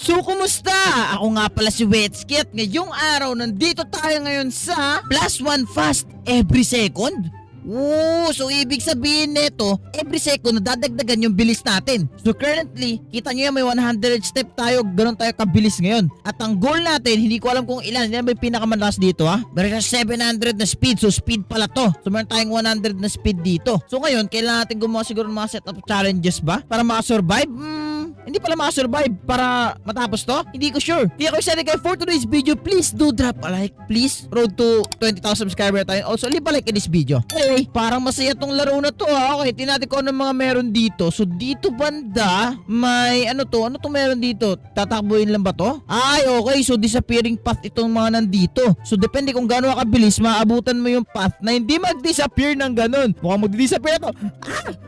So, kumusta? Ako nga pala si Wetski at ngayong araw nandito tayo ngayon sa +1 fast every second. So ibig sabihin nito, every second nadadagdagan yung bilis natin. So currently, kita nyo yan may 100 step tayo, ganun tayo kabilis ngayon. At ang goal natin, hindi ko alam kung ilan, yan ba yung pinakamalakas dito ha? Meron siya 700 na speed, so speed pala to. So meron tayong 100 na speed dito. So ngayon, kailangan natin gumawa siguro ng mga setup challenges ba? Para makasurvive? Hindi pala makasurvive para matapos to? Hindi ko sure. Kaya kung excited kayo for today's video, please do drop a like, please. Road to 20,000 subscriber tayo. Also, leave a like in this video. Hey, parang masaya tong laro na to ha. Okay, tingnan natin kung ano mga meron dito. So, dito banda, may ano to? Ano to meron dito? Tatakbuhin lang ba to? Ay, okay. So, disappearing path itong mga nandito. So, depende kung gaano kabilis, maabutan mo yung path na hindi mag-disappear ng ganun. Mukhang mag-disappear to.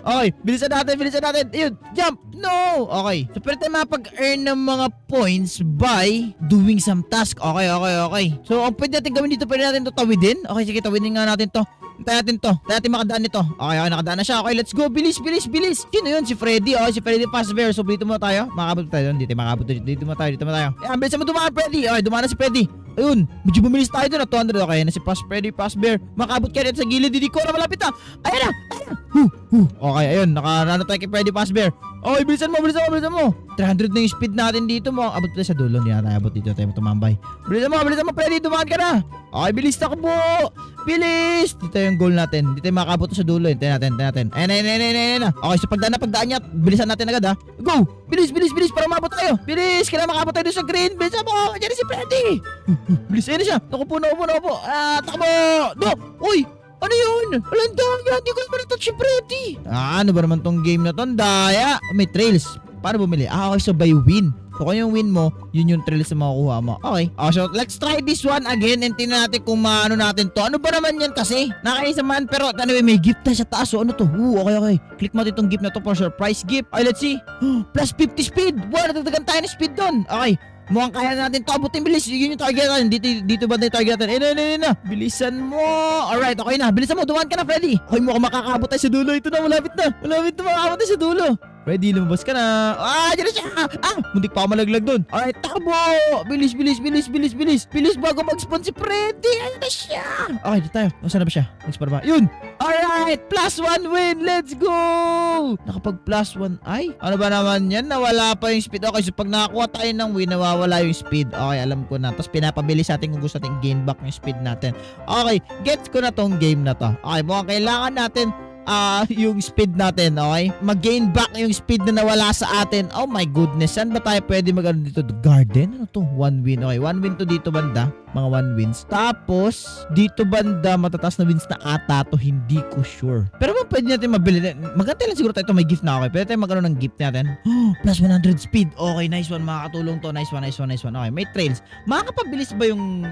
Okay, bilisan natin. Ayun, jump. No! Okay. So, pwede tayo mapag-earn ng mga points by doing some task. Okay. So, ang pwede natin gawin dito, pwede natin to tawidin. Okay, sige, tawidin nga natin to. Tayo natin makadaan nito. Okay, nakadaan na siya. Okay, let's go. Bilis. Sino yun? Si Freddy. Okay, si Freddy Fazbear. So, dito mo tayo. Makakabot tayo. Dito mo tayo. Bilis mo dumaan, Freddy. Okay, dumaan na si Freddy. Ayun, medyo bumilis tayo doon na 200. Okay, na si Freddy Fazbear. Makabot ka rin sa gilid. Hindi ko na malapit na. Ayan na. Okay, ayun. Nakarano tayo kay Freddy Fazbear. Okay, bilisan mo. 300 na yung speed natin dito mo. Abot tayo sa dulo. Hindi na tayo abot dito. Tayo tumambay. Bilisan mo, Freddy. Dumaan ka na. Okay, bilis na po. Bilis. Dito yung goal natin. Dito yung makakabot sa dulo. Tayo natin. Ayan. Okay, so pagdaan niya, bilisan natin agad ha. Go. Bilis. Para umabot tayo. Bilis. Kailangan makabot tayo doon sa green. Bilisan mo. Diyan si Freddy. Bilis. Ayan na siya. Nakupo. Takbo. No. Uy. Ano yun? Walang daya. Hindi ko naman natouch si Freddy. Ano ba naman tong game na to? Daya. May trails. Paano bumili? Okay, so by win. So kung yung win mo, yun yung trails na makukuha mo. Okay. So let's try this one again and tingnan natin kung maano natin to. Ano ba naman yan kasi? Nakaisa man pero anyway, may gift tayo sa taas. So ano to? Okay. Click mo itong gift na to for surprise gift. Okay, let's see. Plus 50 speed. Wow, natatagan tayo ng speed doon. Okay. Mukhang kaya natin to. Abutin bilis. Yun yung target natin. Dito ba na yung target natin? Ayun na. Bilisan mo. Alright, okay na. Bilisan mo. Dumaan ka na, Freddy. Okay, mukhang makakabot tayo sa dulo. Ito na, malapit na. Makakabot tayo sa dulo. Freddy, lumabas ka na. Diyan na siya. Muntik pa ako malaglag doon. Alright, takbo. Bilis. Bilis bago mag-spawn si Freddy. Ayun na siya. Okay, dito tayo. Saan na ba siya? Next para ba? Yun. Alright, +1 win. Let's go. Nakapag +1. Ay, ano ba naman yan? Nawala pa yung speed. Okay, so pag nakakuha tayo ng win, nawawala yung speed. Okay, alam ko na. Tapos pinapabilis natin kung gusto natin gain back yung speed natin. Okay, gets ko na tong game na to. Okay, mukhang kailangan natin yung speed natin, okay? Mag-gain back yung speed na nawala sa atin. Oh my goodness, saan ba tayo pwede mag-ano dito? Garden? Ano to? 1 win. Okay, 1 win to dito banda. Mga 1 wins. Tapos, dito banda, matataas na wins na ata to. Hindi ko sure. Pero pwede natin mabili. Maganda lang siguro tayo ito. May gift na, okay? Pwede tayo magkaroon ng gift natin. Plus 100 speed. Okay, nice one. Makakatulong to. Nice one. Okay, may trails. Makakapabilis ba yung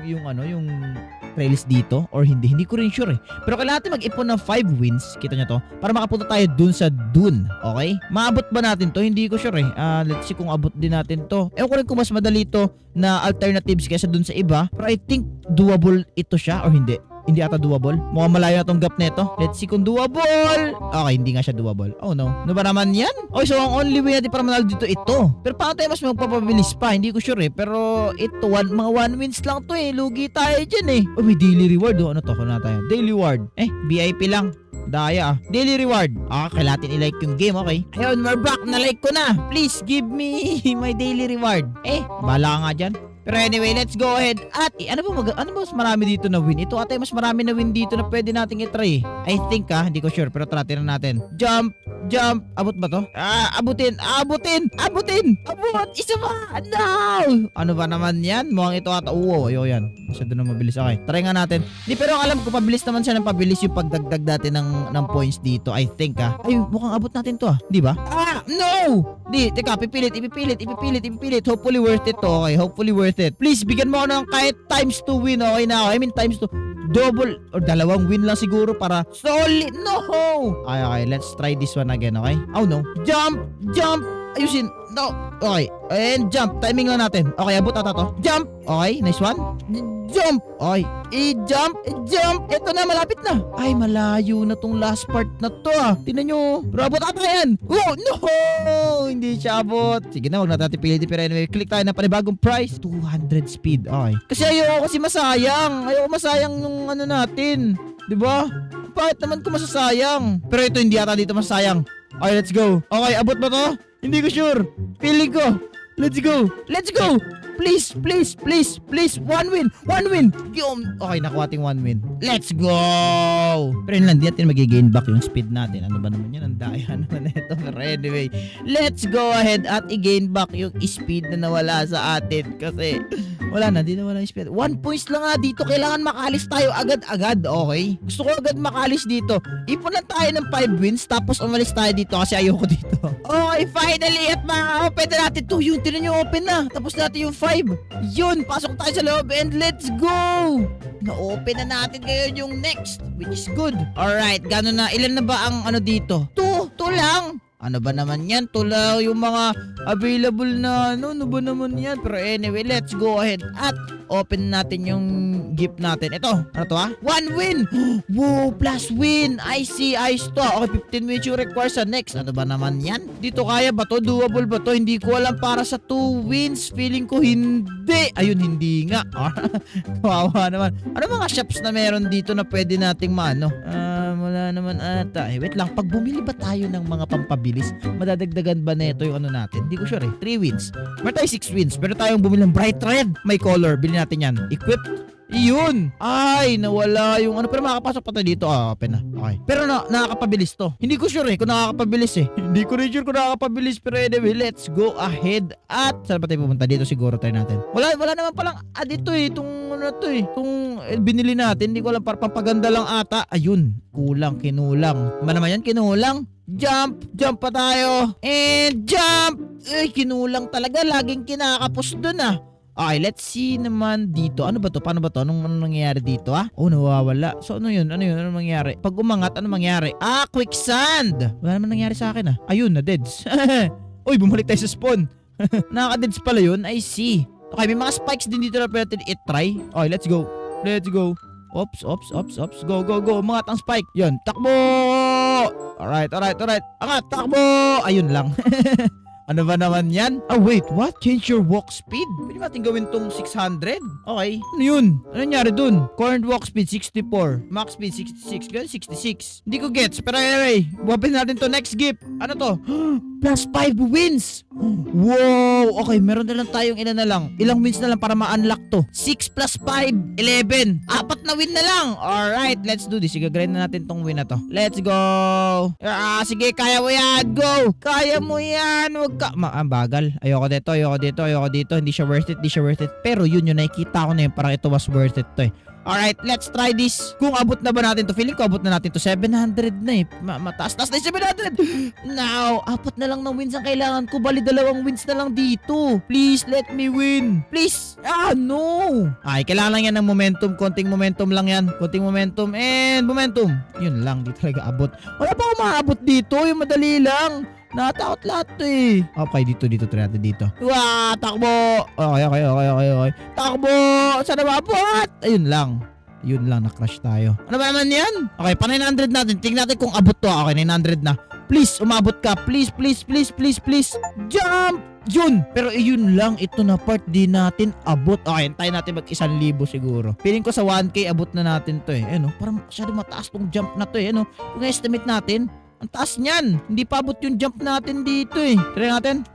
trails dito? Or hindi? Hindi ko rin sure eh. Pero kailangan natin mag-ipon ng 5 wins. Kita nyo to? Para makapunta tayo dun sa dun. Okay? Maabot ba natin to? Hindi ko sure eh. Let's see kung abot din natin to. Ewan ko rin kung mas madali to na alternatives kaysa dun sa iba. Pero I think doable ito siya or hindi. Hindi ata doable. Mukhang malayo na tong gap nito. Let's see kung doable. Okay, hindi nga siya doable. Oh no. Ano ba naman yan? Okay, so ang only way natin para manalo dito ito. Pero paano tayo mas magpapabilis pa? Hindi ko sure eh. Pero ito, mga 1 wins lang to eh. Lugi tayo dyan eh. Oh, may daily reward. Ano to? Kung na tayo. Daily reward. VIP lang. Daya Daily reward. Kailangan i-like yung game, okay? Ayun, we're back. Na-like ko na. Please give me my daily reward. Bahala ka nga dyan. Pero anyway, let's go ahead. At ano ba mas marami dito na win? Ito ate, mas marami na win dito na pwede nating i-try. I think hindi ko sure, pero try natin. Jump. Abot ba to? Abutin. Abot! Isa pa! No! Ano ba naman yan? Mukhang ito ata. Ayo yan. Masyado na mabilis. Okay, try nga natin. Pero alam ko, pabilis naman siya ng pabilis yung pagdagdag natin ng points dito. I think Ay, mukhang abot natin to Di ba? No! Teka, ipipilit. Hopefully worth it to. Okay, hopefully worth it. Please, bigyan mo ako ng kahit times 2 win. Okay na ako. I mean, times 2. Double or dalawang win lang siguro para solid. No! Okay, let's try this one again, okay? Oh no. Jump! Ayusin. No. Okay. And jump. Timing lang natin. Okay, abot ata to. Jump! Okay, nice one. jump. Ay, i-jump. Ito na, malapit na. Ay, malayo na tong last part na to ah. Tingnan nyo. Pero abot ata yan. Oh, no! Hindi siya abot. Sige na, wag na natin pilitin. Pero anyway, click tayo na panibagong price. 200 speed. Okay. Kasi ayoko kasi masayang. Ayoko masayang nung ano natin. Diba? Bakit naman ko masasayang? Pero ito hindi ata dito masasayang. Okay, let's go. Okay, abot ba to? Hindi ko sure. Feeling ko. Let's go. Please. One win. Okay, nakuha ating one win. Let's go. Pero yun lang, di natin mag-gain back yung speed natin. Ano ba naman yan? Ang daya naman ito. Pero anyway, let's go ahead at i-gain back yung speed na nawala sa atin. Kasi wala na, di na wala yung speed. 1 points lang nga dito. Kailangan makalis tayo agad-agad. Okay? Gusto ko agad makalis dito. Ipon lang tayo ng 5 wins. Tapos umalis tayo dito kasi ayoko dito. Okay, finally. At maka-open na natin to. Yun, tinan nyo, open na. Tapos natin yung 5. Yun, pasok tayo sa loob and let's go! Na-open na natin ngayon yung next, which is good. Alright, gano'n na. Ilan na ba ang ano dito? 2 lang. Ano ba naman yan? Tula yung mga available na ano ba naman yan? Pero anyway, let's go ahead at open natin yung gift natin. Ito, ano to ha? 1 win! Whoa, plus win! I see, ayos to. Okay, 15 wins you require sa next. Ano ba naman yan? Dito kaya ba to? Doable ba to? Hindi ko alam para sa 2 wins. Feeling ko hindi. Ayun, hindi nga. Kawawa naman. Ano mga shops na meron dito na pwede nating maano? Wala naman ata. Wait lang, pag bumili ba tayo ng mga pampabilis, madadagdagan ba na ito yung ano natin? Hindi ko sure eh. 3 wins. Meron tayo 6 wins. Pero tayong bumili ng bright red. May color. Bilhin natin yan. Equip. Iyon! Ay, nawala yung ano. Pero makakapasok pa tayo dito. Open na. Okay. Pero nakakapabilis to. Hindi ko sure eh kung nakakapabilis eh. Hindi ko rin sure kung nakakapabilis. Pero anyway, let's go ahead. At saan ba tayo pupunta? Dito siguro tayo natin. Wala naman palang dito eh. Itong ano to eh. Itong binili natin. Hindi ko alam. Para pampaganda lang ata. Ayun. Kinulang. Ba naman yan? Kinulang. Jump pa tayo. And jump! Ay, kinulang talaga. Laging kinakapos dun ah. Okay, let's see naman dito. Ano ba to? Paano ba to? Anong nangyayari dito ah? Oh, nawawala. So ano yun? Ano mangyayari? Pag umangat, ano mangyayari? quicksand! Wala naman nangyari sa akin ah. Ayun, na-deads. Uy, bumalik tayo sa spawn. Nakaka-deads pala yun. I see. Okay, may mga spikes din dito na pwede i-try. Okay, let's go. Ops. Go. Umangat ang spike. Yun, takbo! Alright. Angat, takbo! Ayun lang. Ano ba naman yan? Wait, what? Change your walk speed? Pwede natin gawin tong 600? Okay. Ano yun? Ano nangyari dun? Current walk speed 64. Max speed 66. Ganun 66. Hindi ko gets. Pero anyway, buwapin natin to next gift. Ano to? Plus 5 wins. Wow. Okay, meron na lang tayong ilan na lang. Ilang wins na lang para ma-unlock to. 6 plus 5, 11. 4 na win na lang. Alright, let's do this. Sige, grind na natin tong win na to. Let's go. Sige, kaya mo yan. Go. Kaya mo yan. Huwag ka. Bagal. Ayoko dito. Hindi siya worth it. Pero yun yung nakikita ko na yun. Parang ito was worth it to eh. Alright, let's try this. Kung abot na ba natin to? Feeling ko abot na natin to. 700 na eh. Mataas na yung 700. Now, 4 na lang ng wins ang kailangan ko. Bali, 2 wins na lang dito. Please, let me win. Please. No. Ay, kailangan lang yan ng momentum. Konting momentum lang yan. And momentum. Yun lang, di talaga abot. Wala pa ako maabot dito. Yung madali lang. Natakot lahat to eh. Okay, dito. Try natin dito. Takbo! Okay. Takbo! Sana maabot! Ayun lang, na-crush tayo. Ano ba naman yan? Okay, pa 900 natin. Tingnan natin kung abot to. Okay, 900 na. Please, umabot ka. Please. Jump! Yun! Pero yun lang, ito na part di natin abot. Okay, hintayin natin mag 1,000 siguro. Feeling ko sa 1K abot na natin to eh. Parang masyado mataas tong jump na to eh. Kung estimate natin, ang taas niyan. Hindi pa abot yung jump natin dito eh. Try natin.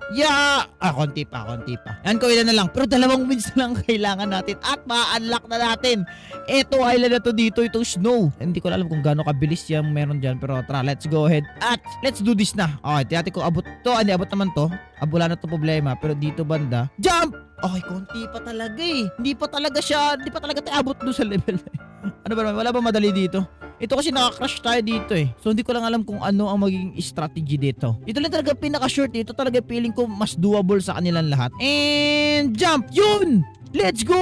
Konti pa. Yan ko, ilan na lang. Pero 2 wins na lang kailangan natin. At ma-unlock na natin. Ito island na to dito. Itong snow. Hindi ko alam kung gaano kabilis yung meron dyan. Pero tara, let's go ahead. At let's do this na. Okay, tiyati ko abot to. Hindi, abot naman to. Wala na to problema. Pero dito banda. Jump! Okay, konti pa talaga eh. Hindi pa talaga tayo abot doon sa level. Ano ba naman? Wala ba madali dito? Ito kasi nakakrush tayo dito eh. So hindi ko lang alam kung ano ang magiging strategy dito. Ito lang talaga pinaka-short. Ito talaga feeling ko mas doable sa kanilang lahat. And jump! Yun! Let's go!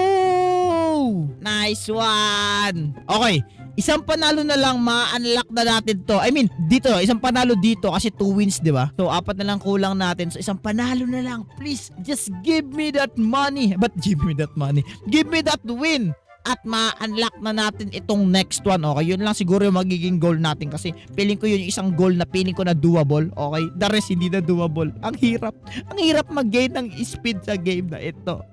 Nice one! Okay. Isang panalo na lang ma-unlock na natin to. I mean, dito, isang panalo dito kasi 2 wins, di ba? So, 4 na lang kulang natin. So, isang panalo na lang. Please, just give me that money. But give me that money. Give me that win. at ma-unlock na natin itong next one. Okay, yun lang siguro yung magiging goal natin kasi feeling ko yun yung isang goal na feeling ko na doable. Okay, the rest hindi na doable. Ang hirap mag-gain ng speed sa game na ito.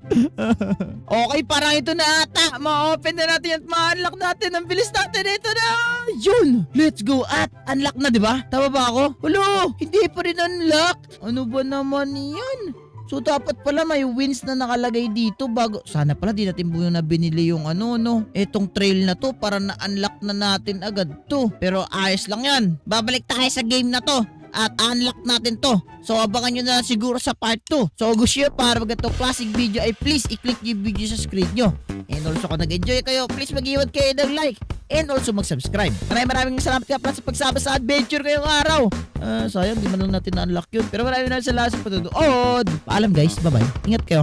Okay, parang ito na ata. Ma-open na natin at ma-unlock natin. Ang bilis natin. Ito na. Yun. Let's go. At unlock na, di ba? Tama ba ako? Hulo, hindi pa rin unlock. Ano ba naman yan? So dapat pala may wins na nakalagay dito bago. Sana pala di natin muna binili yung etong trail na to para na-unlock na natin agad to. Pero ayos lang yan. Babalik tayo sa game na to at unlock natin to. So abangan nyo na siguro sa part 2. So gusto nyo para magandang classic video ay please i-click yung video sa screen nyo. And also kung nag-enjoy kayo, please mag-iwan kayo ng like. And also mag-subscribe. Maraming salamat ka pala sa pagsama sa adventure ngayong araw. Sayang di man lang natin na-unlock yun. Pero maraming salamat sa patunood. Paalam guys, bye bye. Ingat kayo.